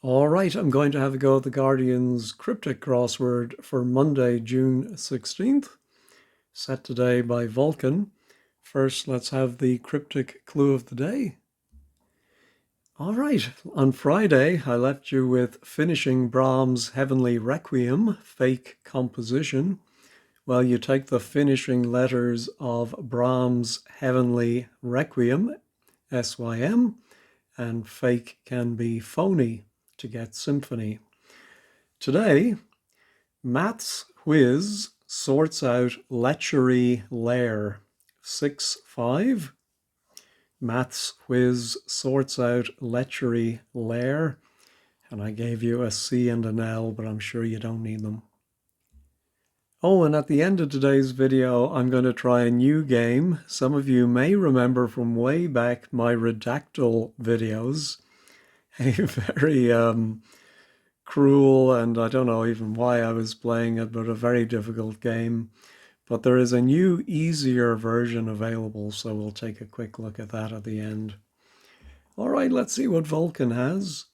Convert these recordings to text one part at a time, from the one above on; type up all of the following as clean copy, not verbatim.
All right, I'm going to have a go at the Guardian's Cryptic Crossword for Monday, June 16th, set today by Vulcan. First, let's have the cryptic clue of the day. All right, on Friday, I left you with finishing Brahms' Heavenly Requiem, fake composition. Well, you take the finishing letters of Brahms' Heavenly Requiem, SYM, and fake can be phony to get symphony. Today, Maths Whiz sorts out lechery lair. 6-5. Maths Whiz sorts out lechery lair. And I gave you a C and an L, but I'm sure you don't need them. Oh, and at the end of today's video, I'm going to try a new game. Some of you may remember from way back my redactyl videos. A very cruel, and I don't know even why I was playing it, but a very difficult game. But there is a new, easier version available, so we'll take a quick look at that at the end. All right, let's see what Vulcan has.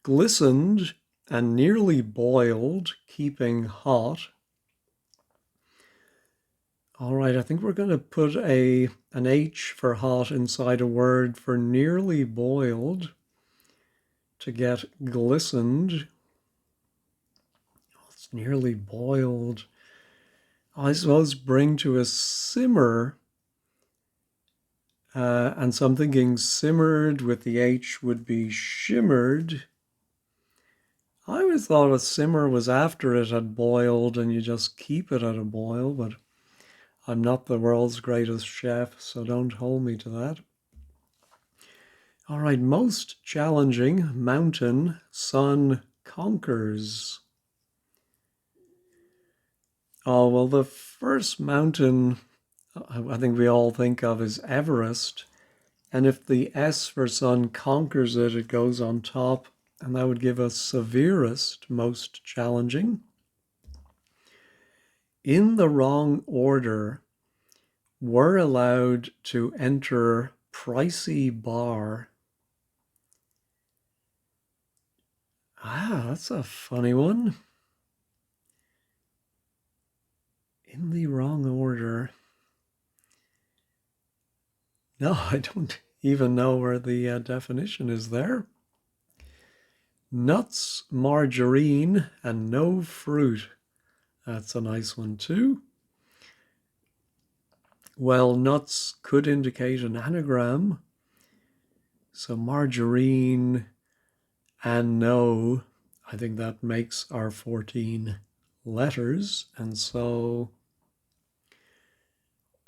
Glistened and nearly boiled, keeping hot. All right, I think we're going to put an H for hot inside a word for nearly boiled to get glistened. It's nearly boiled. I suppose bring to a simmer. And so I'm thinking simmered with the H would be shimmered. I always thought a simmer was after it had boiled and you just keep it at a boil, but I'm not the world's greatest chef, so don't hold me to that. All right, most challenging, mountain, sun conquers. Oh, well, the first mountain I think we all think of is Everest. And if the S for sun conquers it, it goes on top, and that would give us severest, most challenging. In the wrong order, we're allowed to enter pricey bar. That's a funny one. In the wrong order. No, I don't even know where the definition is there. Nuts, margarine, and no fruit. That's a nice one too. Well, nuts could indicate an anagram. So margarine and no, I think that makes our 14 letters. And so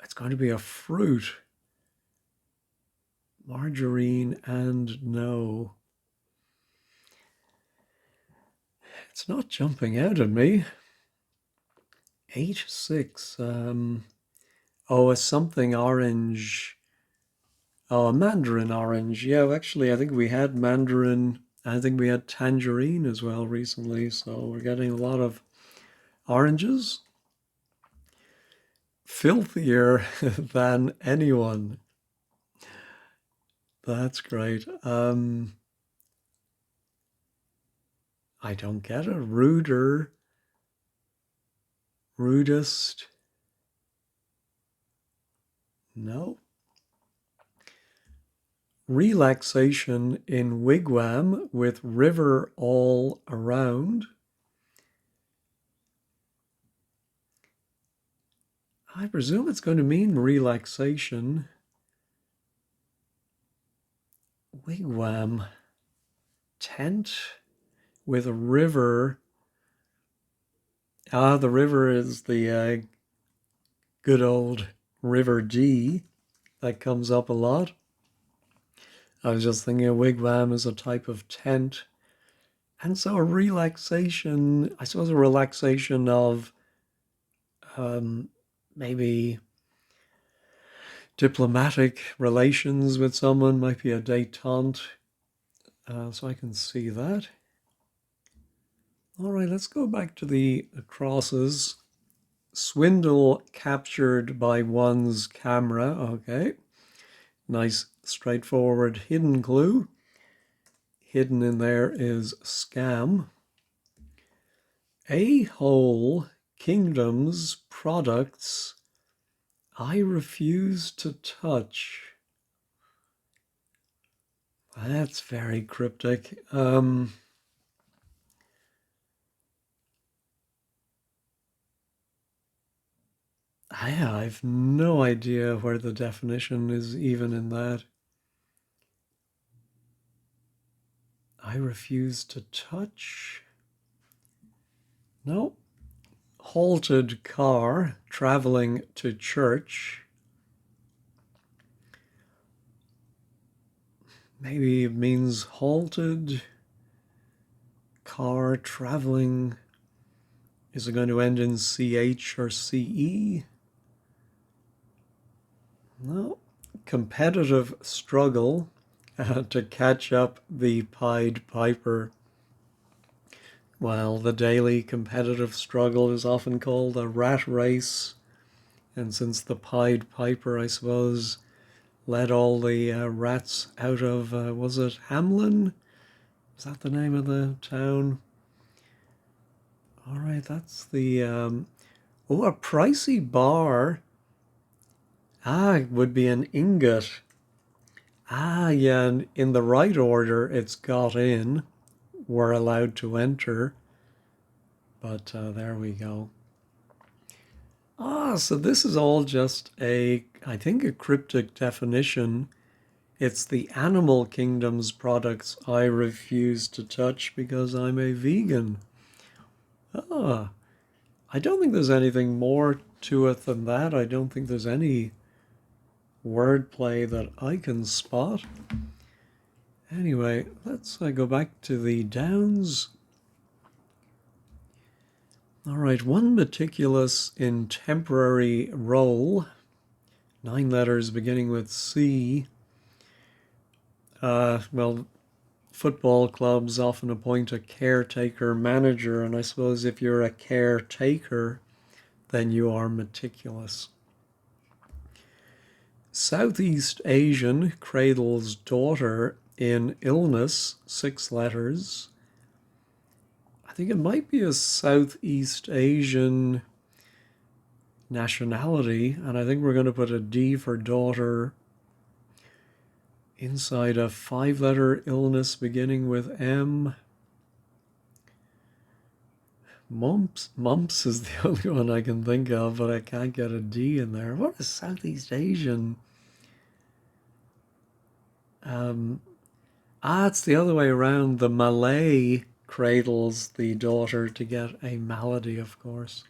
it's going to be a fruit. Margarine and no. It's not jumping out at me. H6. Oh, a something orange. Oh, a mandarin orange. Yeah, actually, I think we had mandarin. I think we had tangerine as well recently. So we're getting a lot of oranges. Filthier than anyone. That's great. I don't get it. Ruder. Rudest. No. Relaxation in wigwam with river all around. I presume it's going to mean relaxation. Wigwam. Tent with a river. The river is the good old River D that comes up a lot. I was just thinking a wigwam is a type of tent. And so a relaxation, I suppose a relaxation of maybe diplomatic relations with someone, might be a détente. So I can see that. All right, let's go back to the crosses. Swindle captured by one's camera. Okay. Nice, straightforward hidden clue. hidden in there is scam. A whole kingdom's products I refuse to touch. That's very cryptic. I've no idea where the definition is even in that. I refuse to touch. No. Halted car traveling to church. Maybe it means halted car traveling. Is it going to end in CH or CE? No. Competitive struggle to catch up the Pied Piper. Well, the daily competitive struggle is often called a rat race. And since the Pied Piper, I suppose, led all the rats out of, was it Hamlin? Is that the name of the town? All right, that's the, oh, a pricey bar. It would be an ingot. Yeah, and in the right order, it's got in. We're allowed to enter. But there we go. So this is all just I think a cryptic definition. It's the animal kingdom's products I refuse to touch because I'm a vegan. Ah, I don't think there's anything more to it than that. I don't think there's any wordplay that I can spot. Anyway, let's go back to the Downs. All right, one meticulous in temporary role, 9 letters beginning with C. Well, football clubs often appoint a caretaker manager, and I suppose if you're a caretaker, then you are meticulous. Southeast Asian cradles daughter in illness, 6 letters. I think it might be a Southeast Asian nationality, and I think we're going to put a D for daughter inside a 5-letter illness beginning with M. Mumps is the only one I can think of, but I can't get a D in there. What is Southeast Asian? It's the other way around. The Malay cradles the daughter to get a malady, of course.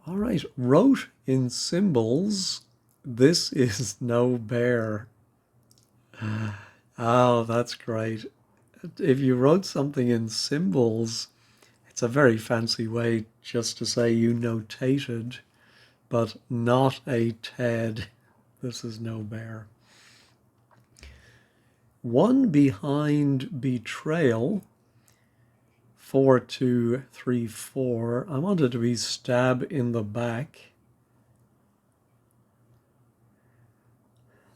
All right, wrote in symbols. This is no bear. Oh, that's great. If you wrote something in symbols, it's a very fancy way just to say you notated, but not a TED. This is no bear. One behind betrayal, 4, 2, 3, 4. I want it to be stab in the back.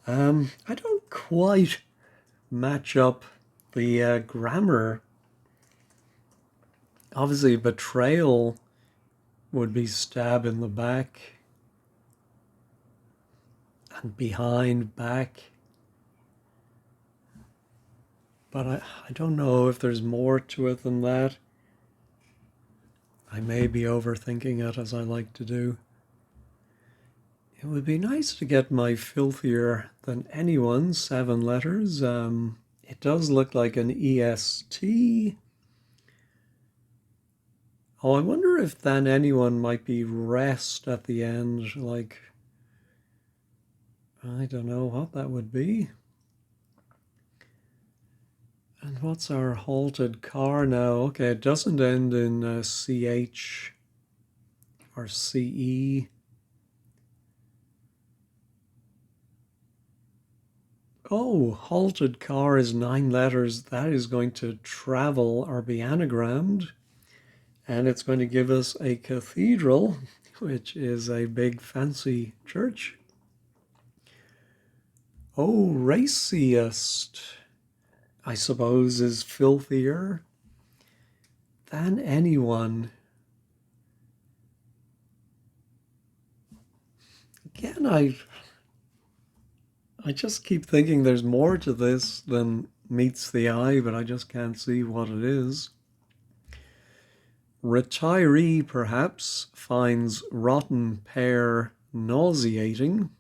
I don't quite match up the grammar. Obviously, betrayal would be stab in the back, and behind, back. But I don't know if there's more to it than that. I may be overthinking it, as I like to do. It would be nice to get my filthier than anyone 7 letters. It does look like an EST. Oh, I wonder if than anyone might be rest at the end, like, I don't know what that would be. And what's our halted car now? Okay, it doesn't end in CH or CE. Oh, halted car is 9 letters. That is going to travel or be anagrammed. And it's going to give us a cathedral, which is a big fancy church. Oh, raciest. I suppose, is filthier than anyone. Again, I just keep thinking there's more to this than meets the eye, but I just can't see what it is. Retiree perhaps finds rotten pear nauseating.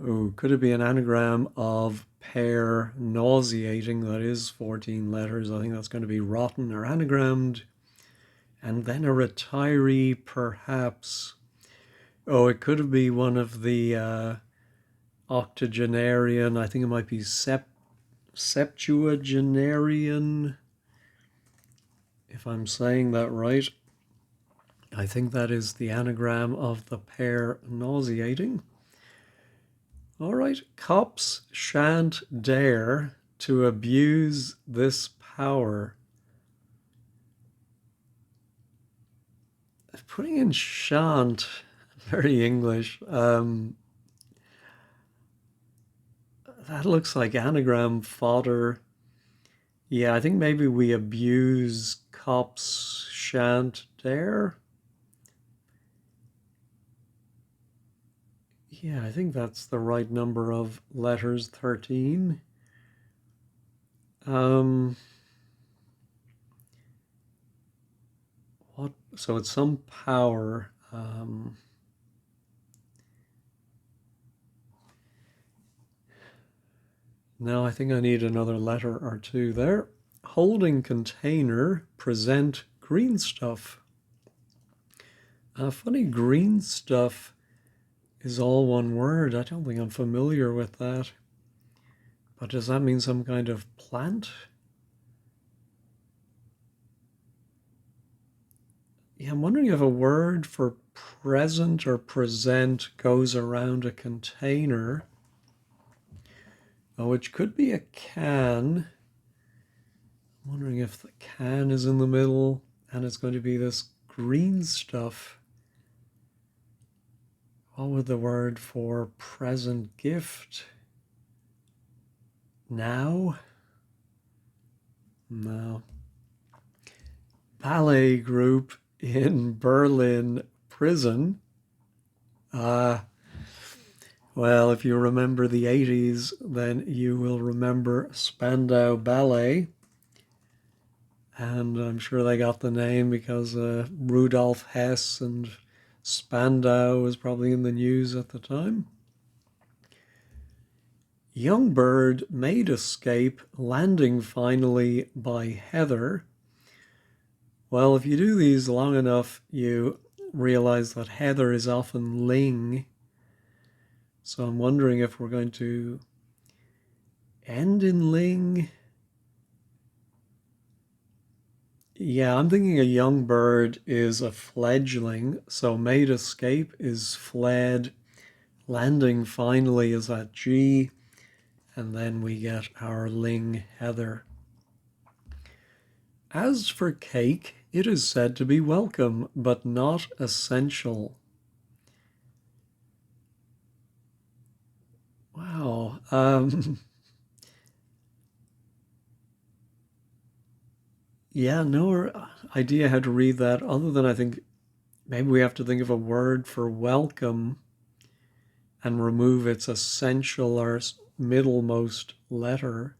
Oh, could it be an anagram of pear nauseating? That is 14 letters. I think that's going to be rotten or anagrammed. And then a retiree perhaps. Oh, it could be one of the octogenarian. I think it might be septuagenarian, if I'm saying that right. I think that is the anagram of the pear nauseating. All right, cops shan't dare to abuse this power. Putting in shan't, very English. That looks like anagram fodder. Yeah, I think maybe we abuse cops shan't dare. Yeah, I think that's the right number of letters, 13. What? So it's some power. Now I think I need another letter or two there. Holding container, present green stuff. Funny, green stuff is all one word. I don't think I'm familiar with that. But does that mean some kind of plant? Yeah, I'm wondering if a word for present or present goes around a container. Oh, which could be a can. I'm wondering if the can is in the middle and it's going to be this green stuff. What would the word for present gift? Now? No. Ballet group in Berlin prison. Well, if you remember the 80s, then you will remember Spandau Ballet. And I'm sure they got the name because Rudolf Hess and Spandau was probably in the news at the time. Young bird made escape, landing finally by Heather. Well, if you do these long enough, you realize that Heather is often Ling. So I'm wondering if we're going to end in Ling. Yeah, I'm thinking a young bird is a fledgling. So made escape is fled. Landing finally is at G. And then we get our Ling Heather. As for cake, it is said to be welcome, but not essential. Wow. Yeah, no idea how to read that other than I think maybe we have to think of a word for welcome and remove its essential or middlemost letter.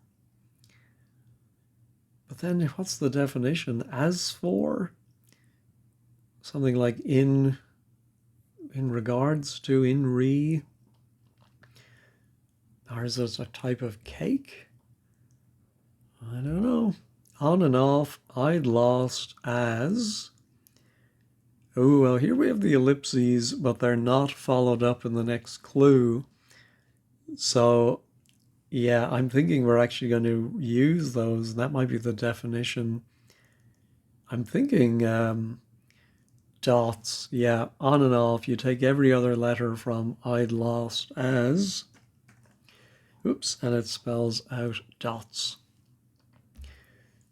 But then what's the definition? As for? Something like in regards to, in re? Or is it a type of cake? I don't know. On and off, I'd lost as. Oh, well, here we have the ellipses, but they're not followed up in the next clue. So, yeah, I'm thinking we're actually going to use those. That might be the definition. I'm thinking dots. Yeah, on and off. You take every other letter from I'd lost as. Oops, and it spells out dots.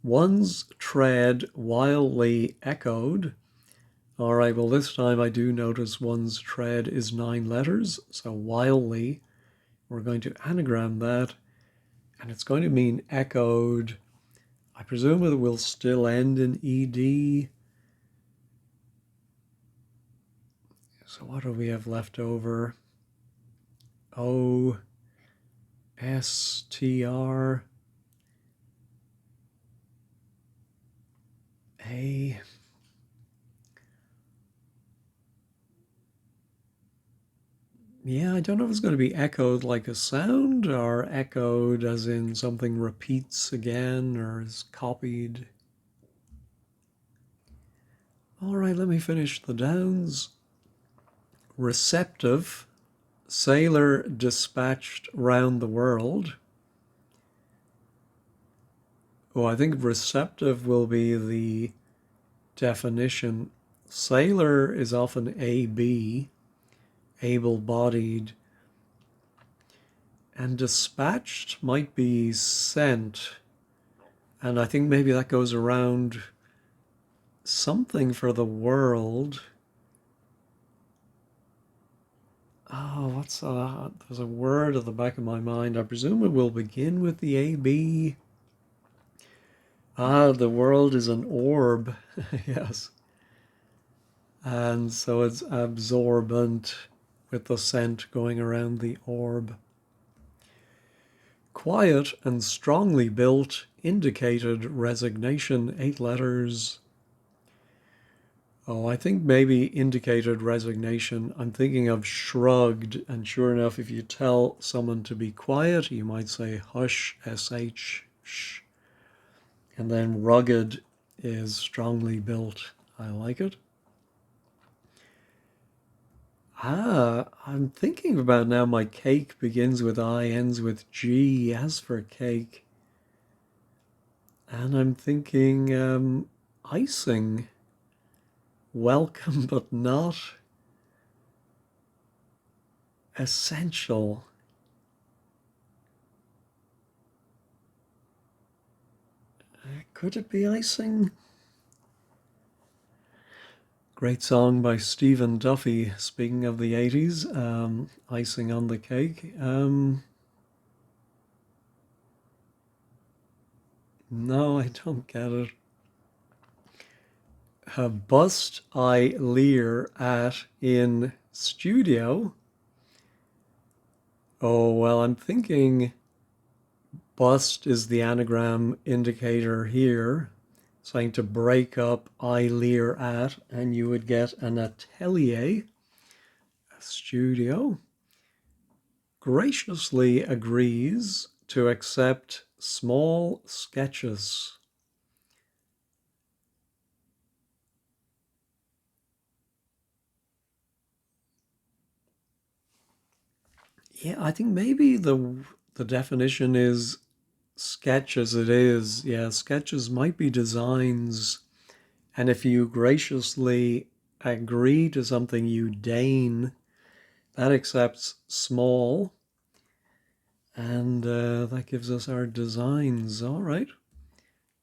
One's tread wildly echoed. All right, well, this time I do notice one's tread is 9 letters, so wildly, we're going to anagram that. and it's going to mean echoed. I presume it will still end in ed. So what do we have left over? O S T R A. Yeah, I don't know if it's going to be echoed like a sound or echoed as in something repeats again or is copied. All right, let me finish the downs. Receptive, sailor dispatched round the world. Oh, I think receptive will be the definition. Sailor is often AB, able-bodied, and dispatched might be sent. And I think maybe that goes around something for the world. Oh, what's there's a word at the back of my mind. I presume it will begin with the AB. Ah, the world is an orb. Yes. And so it's absorbent with the scent going around the orb. Quiet and strongly built indicated resignation, 8 letters. Oh, I think maybe indicated resignation. I'm thinking of shrugged, and sure enough, if you tell someone to be quiet, you might say hush, sh, sh. And then rugged is strongly built. I like it. I'm thinking about now my cake begins with I, ends with G, as for cake. And I'm thinking icing, welcome but not essential. Could it be icing? Great song by Stephen Duffy, speaking of the 80s, icing on the cake. No, I don't get it. Bust I leer at in studio. Oh, well, I'm thinking bust is the anagram indicator here, saying to break up I leer at, and you would get an atelier, a studio. Graciously agrees to accept small sketches. Yeah, I think maybe the definition is sketch as it is. Yeah, sketches might be designs. And if you graciously agree to something, you deign, that accepts small. And that gives us our designs. All right.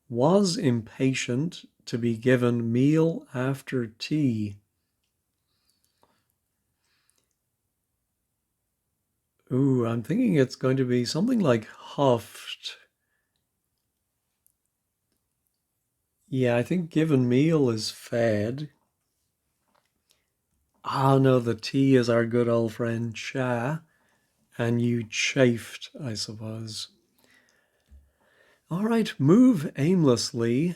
Was impatient to be given meal after tea. Ooh, I'm thinking it's going to be something like huffed. Yeah, I think given meal is fed. Ah, no, the tea is our good old friend cha, and you chafed, I suppose. All right, move aimlessly,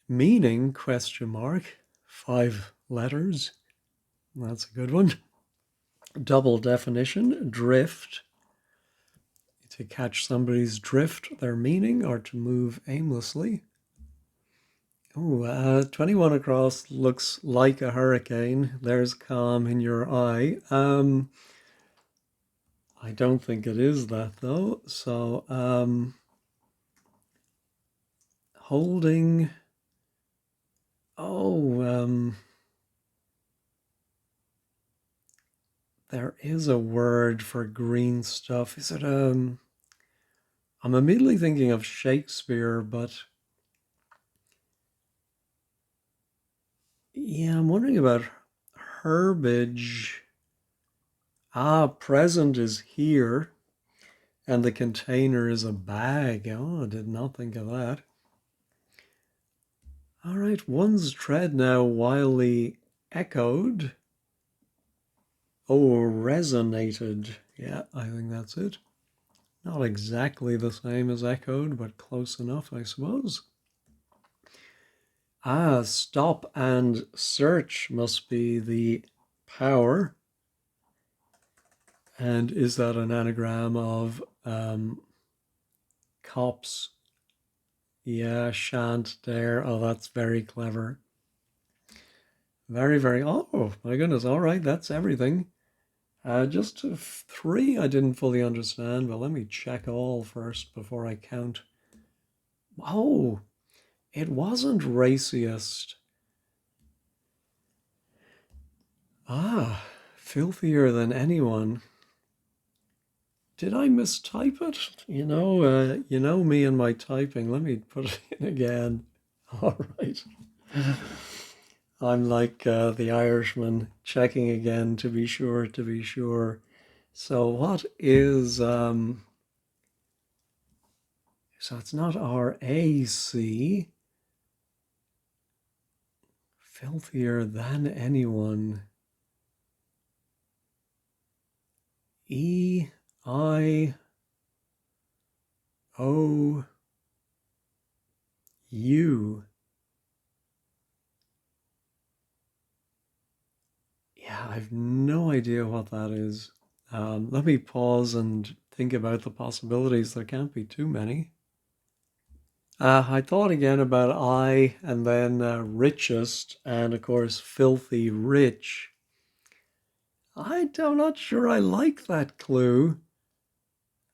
meaning question mark, 5 letters. That's a good one. Double definition, drift. To catch somebody's drift, their meaning, or to move aimlessly. Oh, 21 across looks like a hurricane. There's calm in your eye. I don't think it is that though. So, holding. Oh, there is a word for green stuff. Is it I'm immediately thinking of Shakespeare, but yeah, I'm wondering about herbage. Ah, present is here, And the container is a bag. Oh, I did not think of that. All right, one's tread now wildly echoed. Oh, resonated. Yeah, I think that's it. Not exactly the same as echoed, but close enough, I suppose. Ah, stop and search must be the power. And is that an anagram of cops? Yeah, shan't dare. Oh, that's very clever. Very, very. Oh, my goodness. All right, that's everything. Just three I didn't fully understand, but let me check all first before I count. Oh, it wasn't raciest. Ah, filthier than anyone. Did I mistype it? You know me and my typing. Let me put it in again. All right. I'm like the Irishman, checking again to be sure, to be sure. So what is so it's not RAC, filthier than anyone. EIOU. Yeah, I've no idea what that is. Let me pause and think about the possibilities. There can't be too many. I thought again about I and then richest and of course filthy rich. I'm not sure I like that clue.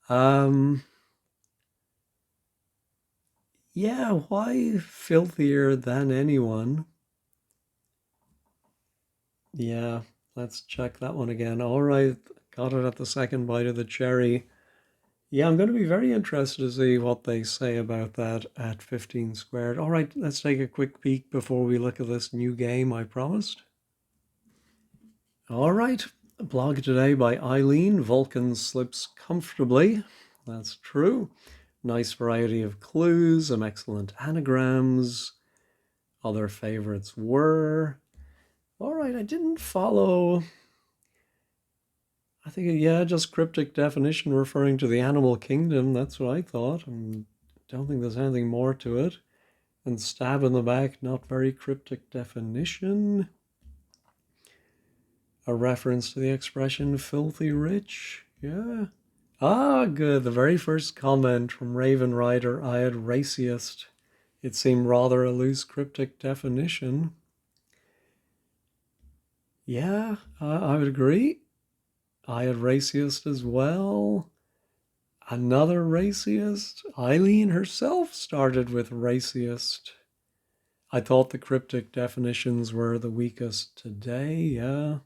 Um, yeah, why filthier than anyone? Yeah, let's check that one again. All right, got it at the second bite of the cherry. Yeah, I'm going to be very interested to see what they say about that at 15 squared. All right, let's take a quick peek before we look at this new game I promised. All right, a blog today by Eileen. Vulcan slips comfortably. That's true. Nice variety of clues, some excellent anagrams. Other favorites were. All right, I didn't follow. I think, yeah, just cryptic definition referring to the animal kingdom. That's what I thought. I don't think there's anything more to it. And stab in the back, not very cryptic definition. A reference to the expression filthy rich. Yeah. Ah, good. The very first comment from Raven Rider, I had raciest. It seemed rather a loose cryptic definition. Yeah, I would agree. I had raciest as well. Another raciest. Eileen herself started with raciest. I thought the cryptic definitions were the weakest today. Yeah.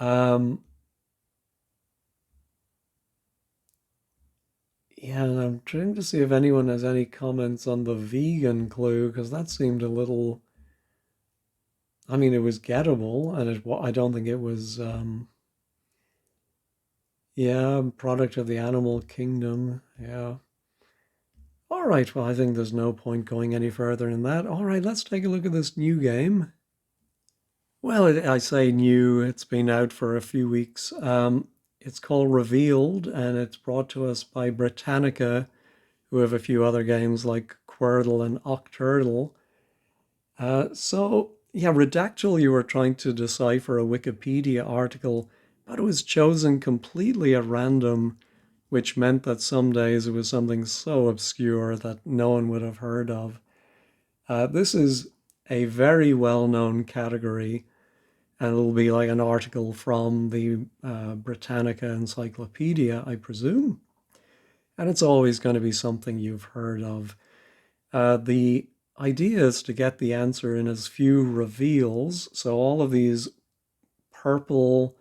Um, yeah, and I'm trying to see if anyone has any comments on the vegan clue because that seemed a little. I mean, it was gettable, and I don't think it was. Yeah, product of the animal kingdom. Yeah. All right. Well, I think there's no point going any further in that. All right, let's take a look at this new game. Well, I say new. It's been out for a few weeks. It's called Revealed, and it's brought to us by Britannica, who have a few other games like Quirtle and Octurtle. Yeah, Redactyl, you were trying to decipher a Wikipedia article, but it was chosen completely at random, which meant that some days it was something so obscure that no one would have heard of. This is a very well-known category, and it'll be like an article from the Britannica Encyclopedia, I presume. And it's always going to be something you've heard of. The idea is to get the answer in as few reveals. So all of these purple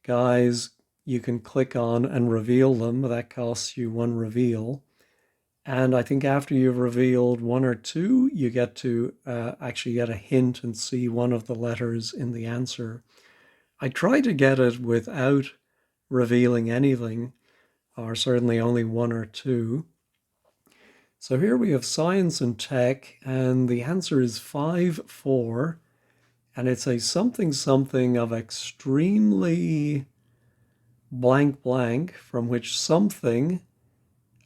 guys you can click on and reveal them. That costs you one reveal. And I think after you've revealed one or two, you get to actually get a hint and see one of the letters in the answer. I try to get it without revealing anything. or certainly only one or two. So here we have science and tech, and the answer is 5-4, and it's a something something of extremely blank blank, from which something,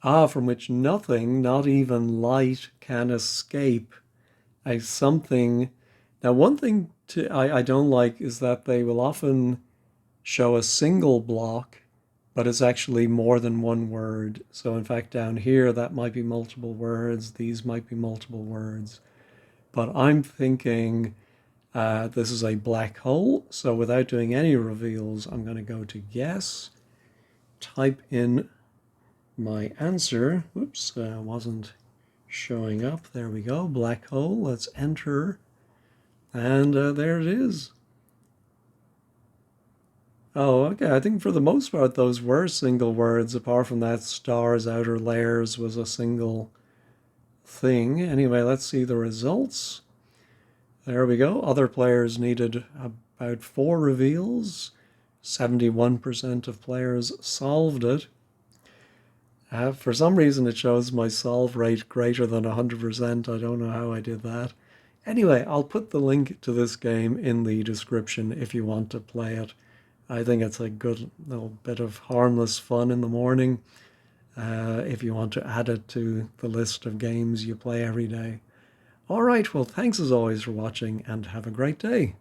from which nothing, not even light, can escape. A something. Now, one thing I don't like is that they will often show a single block, but it's actually more than one word. So in fact, down here, that might be multiple words. These might be multiple words. But I'm thinking this is a black hole. So without doing any reveals, I'm going to go to guess, type in my answer. Whoops, wasn't showing up. There we go, black hole. Let's enter. And there it is. Oh, okay. I think for the most part, those were single words. Apart from that, stars, outer layers was a single thing. Anyway, let's see the results. There we go. Other players needed about 4 reveals. 71% of players solved it. For some reason, it shows my solve rate greater than 100%. I don't know how I did that. Anyway, I'll put the link to this game in the description if you want to play it. I think it's a good little bit of harmless fun in the morning if you want to add it to the list of games you play every day. All right, well, thanks as always for watching and have a great day.